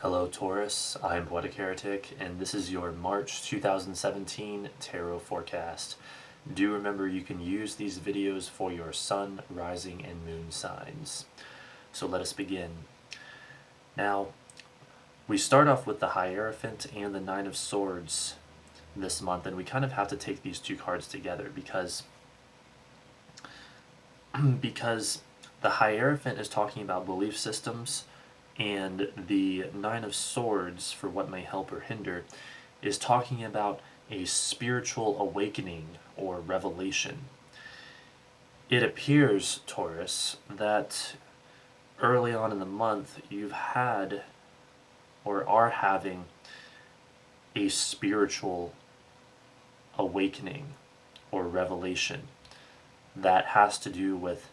Hello Taurus, I'm Poetic Heretic, and this is your March 2017 Tarot Forecast. Do remember you can use these videos for your Sun, Rising, and Moon signs. So let us begin. Now, we start off with the Hierophant and the Nine of Swords this month, and we kind of have to take these two cards together because the Hierophant is talking about belief systems, and the Nine of Swords, for what may help or hinder, is talking about a spiritual awakening or revelation. It appears, Taurus, that early on in the month you've had or are having a spiritual awakening or revelation that has to do with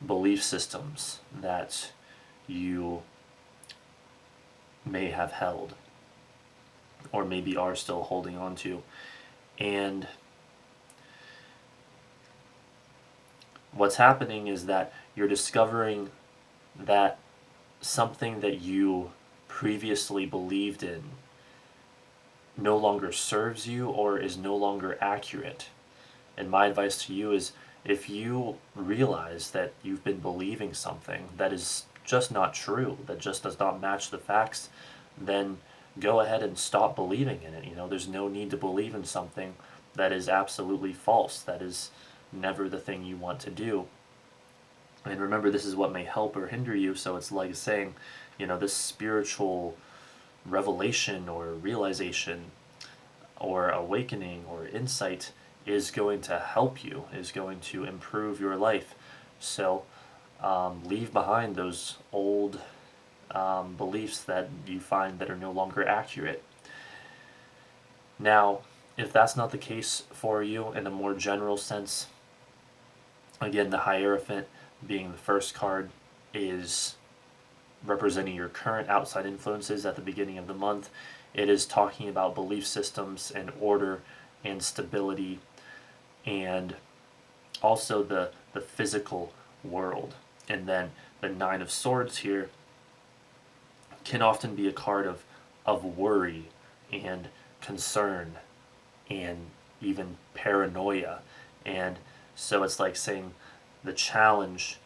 belief systems that you may have held or maybe are still holding on to. And what's happening is that you're discovering that something that you previously believed in no longer serves you or is no longer accurate. And my advice to you is, if you realize that you've been believing something that is just not true, that just does not match the facts, then go ahead and stop believing in it. There's no need to believe in something that is absolutely false, that is never the thing you want to do. And remember, this is what may help or hinder you, so it's like saying, this spiritual revelation or realization or awakening or insight is going to help you, is going to improve your life. So leave behind those old beliefs that you find that are no longer accurate. Now, if that's not the case for you in a more general sense, again, the Hierophant being the first card is representing your current outside influences at the beginning of the month. It is talking about belief systems and order and stability, and also the physical world. And then the Nine of Swords here can often be a card of worry and concern and even paranoia. And so it's like saying the challenge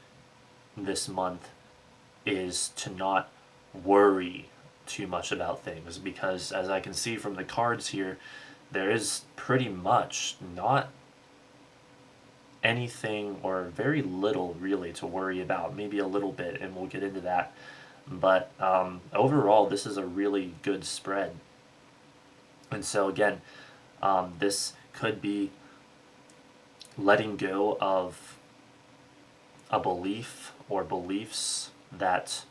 this month is to not worry too much about things, because as I can see from the cards here, there is pretty much not anything or very little really to worry about. Maybe a little bit, and we'll get into that. But overall, this is a really good spread. And so again, this could be letting go of a belief or beliefs that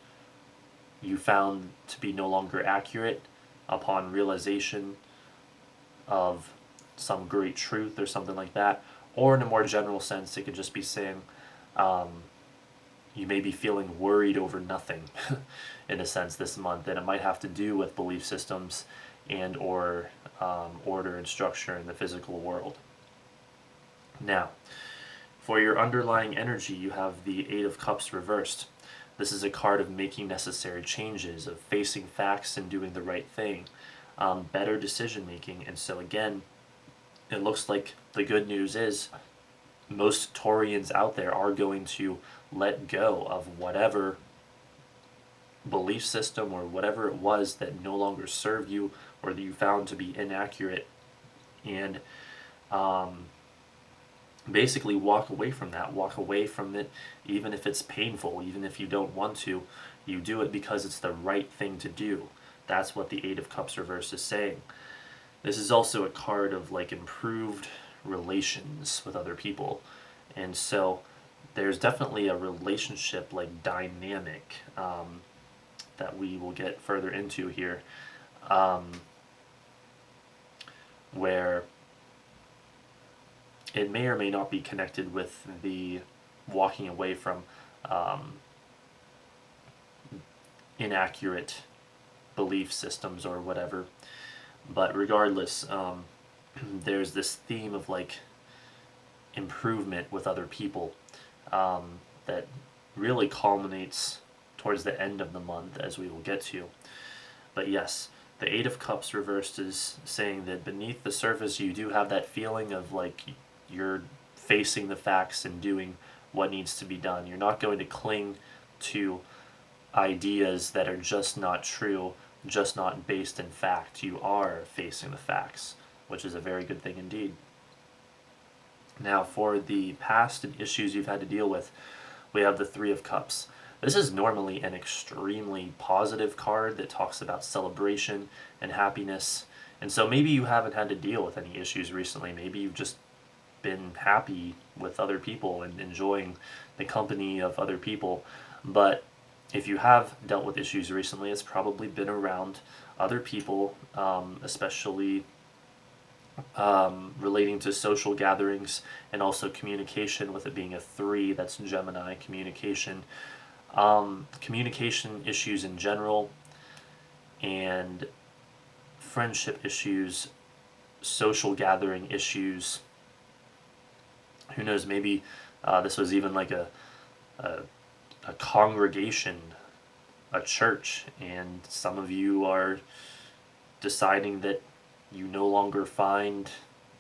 you found to be no longer accurate upon realization of some great truth or something like that. Or in a more general sense, it could just be saying you may be feeling worried over nothing in a sense this month, and it might have to do with belief systems and or order and structure in the physical world. Now, for your underlying energy, you have the Eight of Cups reversed. This is a card of making necessary changes, of facing facts and doing the right thing, better decision making. And so again, it looks like the good news is most Taurians out there are going to let go of whatever belief system or whatever it was that no longer served you or that you found to be inaccurate, and basically walk away from that. Walk away from it, even if it's painful, even if you don't want to. You do it because it's the right thing to do. That's what the Eight of Cups reverse is saying. This is also a card of like improved relations with other people. And so there's definitely a relationship like dynamic that we will get further into here, where it may or may not be connected with the walking away from inaccurate belief systems or whatever. But regardless, there's this theme of like improvement with other people that really culminates towards the end of the month, as we will get to. But yes, the Eight of Cups reversed is saying that beneath the surface you do have that feeling of like you're facing the facts and doing what needs to be done. You're not going to cling to ideas that are just not true, just not based in fact. You are facing the facts, which is a very good thing indeed. Now, for the past and issues you've had to deal with, we have the Three of Cups. This is normally an extremely positive card that talks about celebration and happiness. And so maybe you haven't had to deal with any issues recently. Maybe you've just been happy with other people and enjoying the company of other people. But if you have dealt with issues recently, it's probably been around other people, especially relating to social gatherings and also communication, with it being a 3, that's Gemini, communication. Communication issues in general, and friendship issues, social gathering issues. Who knows, maybe this was even like a congregation, a church, and some of you are deciding that you no longer find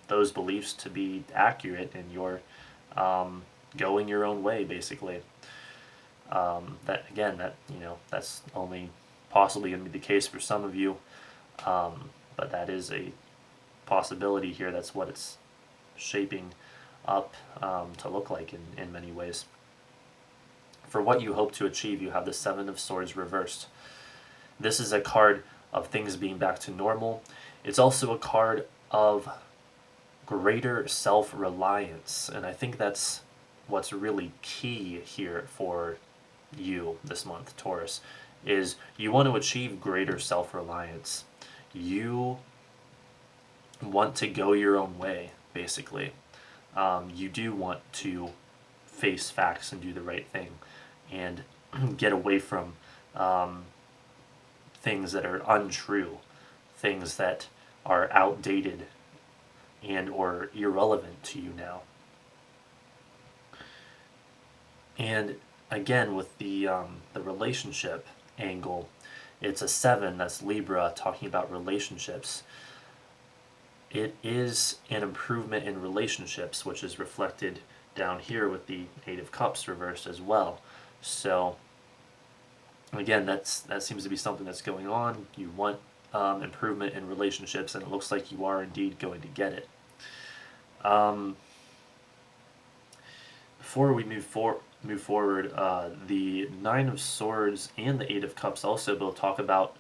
those beliefs to be accurate, and you're going your own way, basically. That again, that's only possibly going to be the case for some of you, but that is a possibility here. That's what it's shaping up to look like in many ways. For what you hope to achieve, you have the Seven of Swords reversed. This is a card of things being back to normal. It's also a card of greater self-reliance, and I think that's what's really key here for you this month, Taurus, is you want to achieve greater self-reliance. You want to go your own way, basically. You do want to face facts and do the right thing, and get away from things that are untrue, things that are outdated and or irrelevant to you now. And again, with the relationship angle, it's a 7, that's Libra, talking about relationships. It is an improvement in relationships, which is reflected down here with the Eight of Cups reversed as well. So again, that seems to be something that's going on. You want improvement in relationships, and it looks like you are indeed going to get it. Before we move forward, the Nine of Swords and the Eight of Cups also both talk about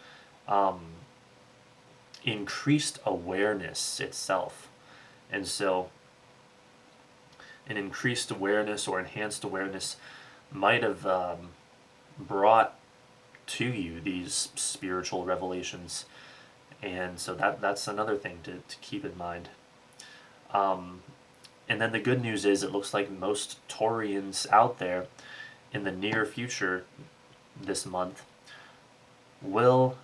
increased awareness itself. And so an increased awareness or enhanced awareness might have brought to you these spiritual revelations. And so that's another thing to keep in mind. And then the good news is, it looks like most Taurians out there in the near future this month will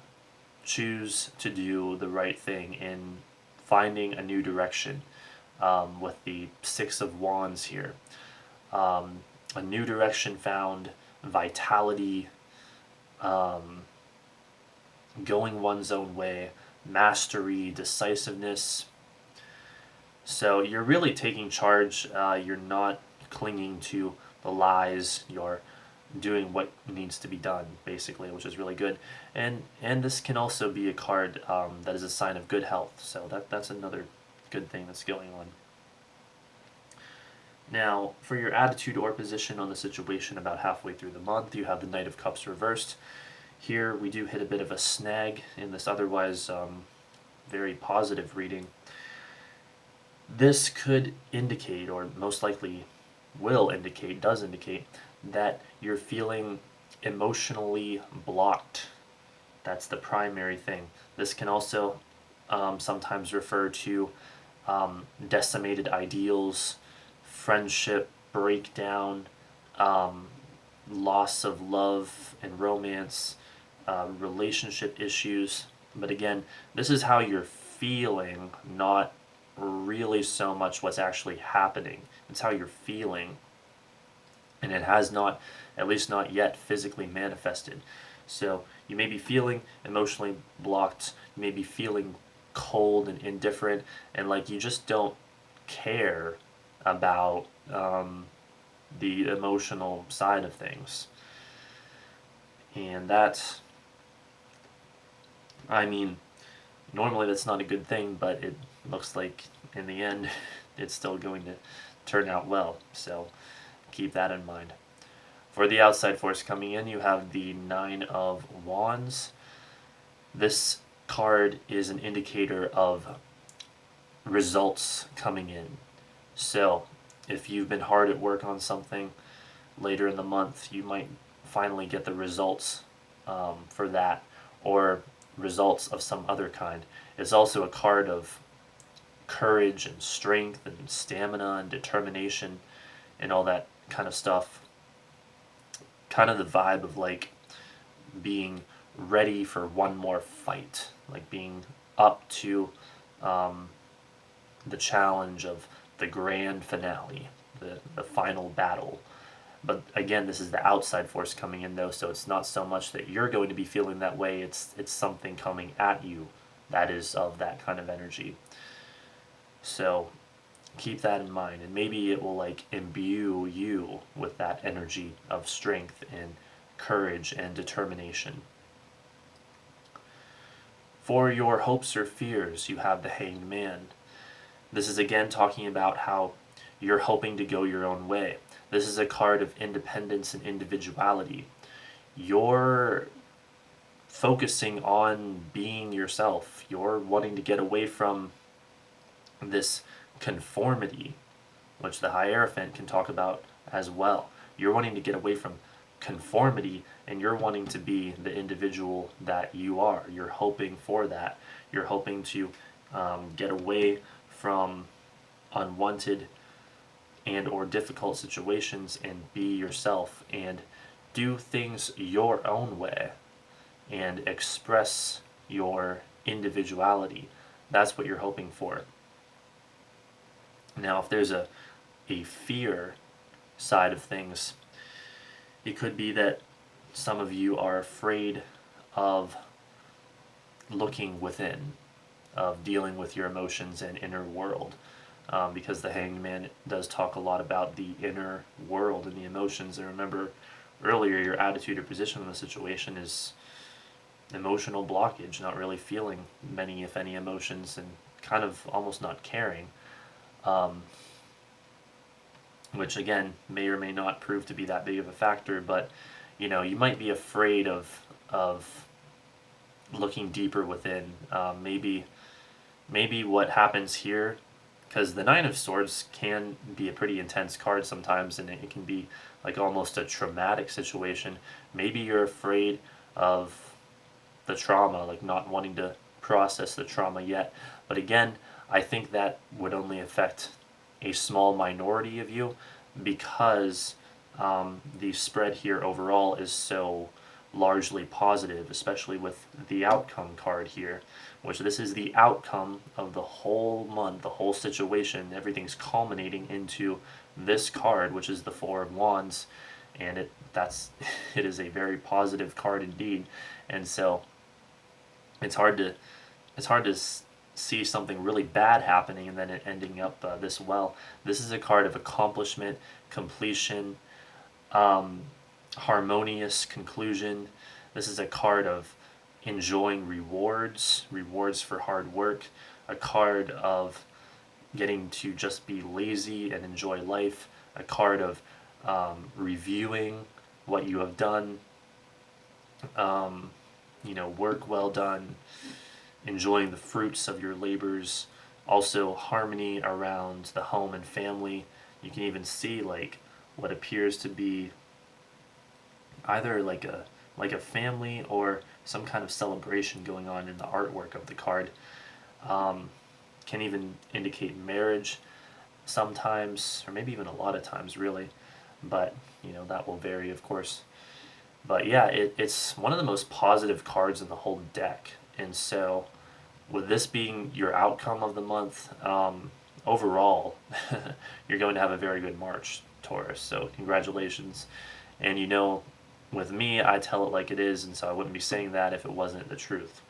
choose to do the right thing in finding a new direction, with the Six of Wands here. A new direction found, vitality, going one's own way, mastery, decisiveness. So you're really taking charge. You're not clinging to the lies. You're doing what needs to be done, basically, which is really good. And this can also be a card that is a sign of good health. So that's another good thing that's going on. Now, for your attitude or position on the situation about halfway through the month, you have the Knight of Cups reversed. Here we do hit a bit of a snag in this otherwise very positive reading. This could indicate, or most likely does indicate, that you're feeling emotionally blocked. That's the primary thing. This can also sometimes refer to decimated ideals, friendship breakdown, loss of love and romance, relationship issues. But again, this is how you're feeling, not really so much what's actually happening. It's how you're feeling, and it has not, at least not yet, physically manifested. So you may be feeling emotionally blocked, you may be feeling cold and indifferent, and like you just don't care about the emotional side of things. And that, I mean, normally that's not a good thing, but it looks like in the end it's still going to turn out well. So keep that in mind. For the outside force coming in, you have the Nine of Wands. This card is an indicator of results coming in. So if you've been hard at work on something, later in the month you might finally get the results for that, or results of some other kind. It's also a card of courage and strength and stamina and determination and all that kind of stuff. Kind of the vibe of like being ready for one more fight, like being up to the challenge of the grand finale, the final battle. But again, this is the outside force coming in though, so it's not so much that you're going to be feeling that way, it's something coming at you that is of that kind of energy. So keep that in mind, and maybe it will like imbue you with that energy of strength and courage and determination. For your hopes or fears, you have the Hanged Man. This is again talking about how you're hoping to go your own way. This is a card of independence and individuality. You're focusing on being yourself. You're wanting to get away from this conformity, which the Hierophant can talk about as well. You're wanting to get away from conformity, and you're wanting to be the individual that you are. You're hoping for that. You're hoping to get away from unwanted and or difficult situations and be yourself and do things your own way and express your individuality. That's what you're hoping for. Now, if there's a fear side of things, it could be that some of you are afraid of looking within, of dealing with your emotions and inner world. Because the Hanged Man does talk a lot about the inner world and the emotions. And remember, earlier, your attitude or position in the situation is emotional blockage, not really feeling many, if any, emotions, and kind of almost not caring. Which again may or may not prove to be that big of a factor, but you might be afraid of looking deeper within. Maybe what happens here, because the Nine of Swords can be a pretty intense card sometimes, and it can be like almost a traumatic situation. Maybe you're afraid of the trauma, like not wanting to process the trauma yet. But again, I think that would only affect a small minority of you, because the spread here overall is so largely positive, especially with the outcome card here, which this is the outcome of the whole month, the whole situation. Everything's culminating into this card, which is the Four of Wands, and it is a very positive card indeed. And so it's hard to see something really bad happening and then it ending up this well. This is a card of accomplishment, completion, harmonious conclusion. This is a card of enjoying rewards for hard work, a card of getting to just be lazy and enjoy life, a card of reviewing what you have done, work well done, enjoying the fruits of your labors. Also harmony around the home and family. You can even see like what appears to be either like a family or some kind of celebration going on in the artwork of the card. Can even indicate marriage sometimes, or maybe even a lot of times really, but that will vary of course. But yeah, it's one of the most positive cards in the whole deck. And so with this being your outcome of the month, overall, you're going to have a very good March, Taurus. So congratulations. And with me, I tell it like it is, and so I wouldn't be saying that if it wasn't the truth.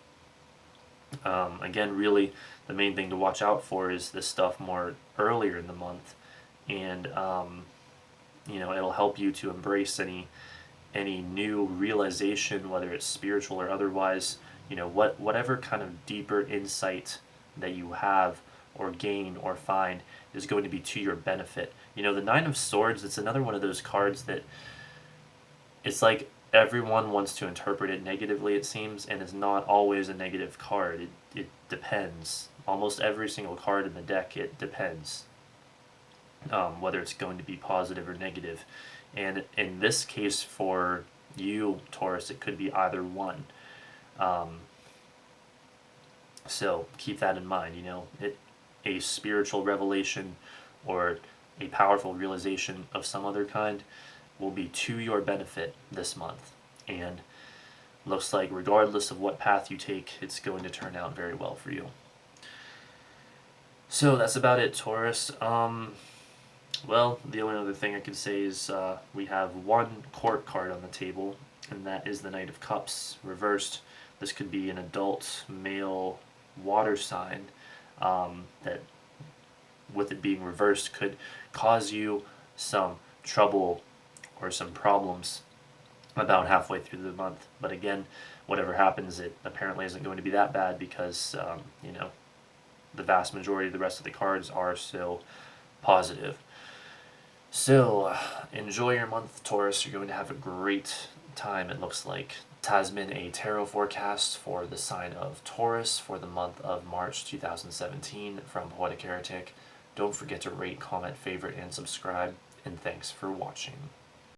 Again, really, the main thing to watch out for is this stuff more earlier in the month, and it'll help you to embrace any new realization, whether it's spiritual or otherwise. Whatever kind of deeper insight that you have or gain or find is going to be to your benefit. The Nine of Swords, it's another one of those cards that it's like everyone wants to interpret it negatively, it seems, and it's not always a negative card. It depends. Almost every single card in the deck, it depends, whether it's going to be positive or negative. And in this case, for you, Taurus, it could be either one. So keep that in mind. A spiritual revelation or a powerful realization of some other kind will be to your benefit this month. And looks like regardless of what path you take, it's going to turn out very well for you. So that's about it, Taurus. Well, the only other thing I could say is we have one court card on the table, and that is the Knight of Cups reversed. This could be an adult male water sign that, with it being reversed, could cause you some trouble or some problems about halfway through the month. But again, whatever happens, it apparently isn't going to be that bad because, the vast majority of the rest of the cards are so positive. So, enjoy your month, Taurus. You're going to have a great time, it looks like. Tasman, a tarot forecast for the sign of Taurus for the month of March 2017 from Poetic Heretic. Don't forget to rate, comment, favorite, and subscribe. And thanks for watching.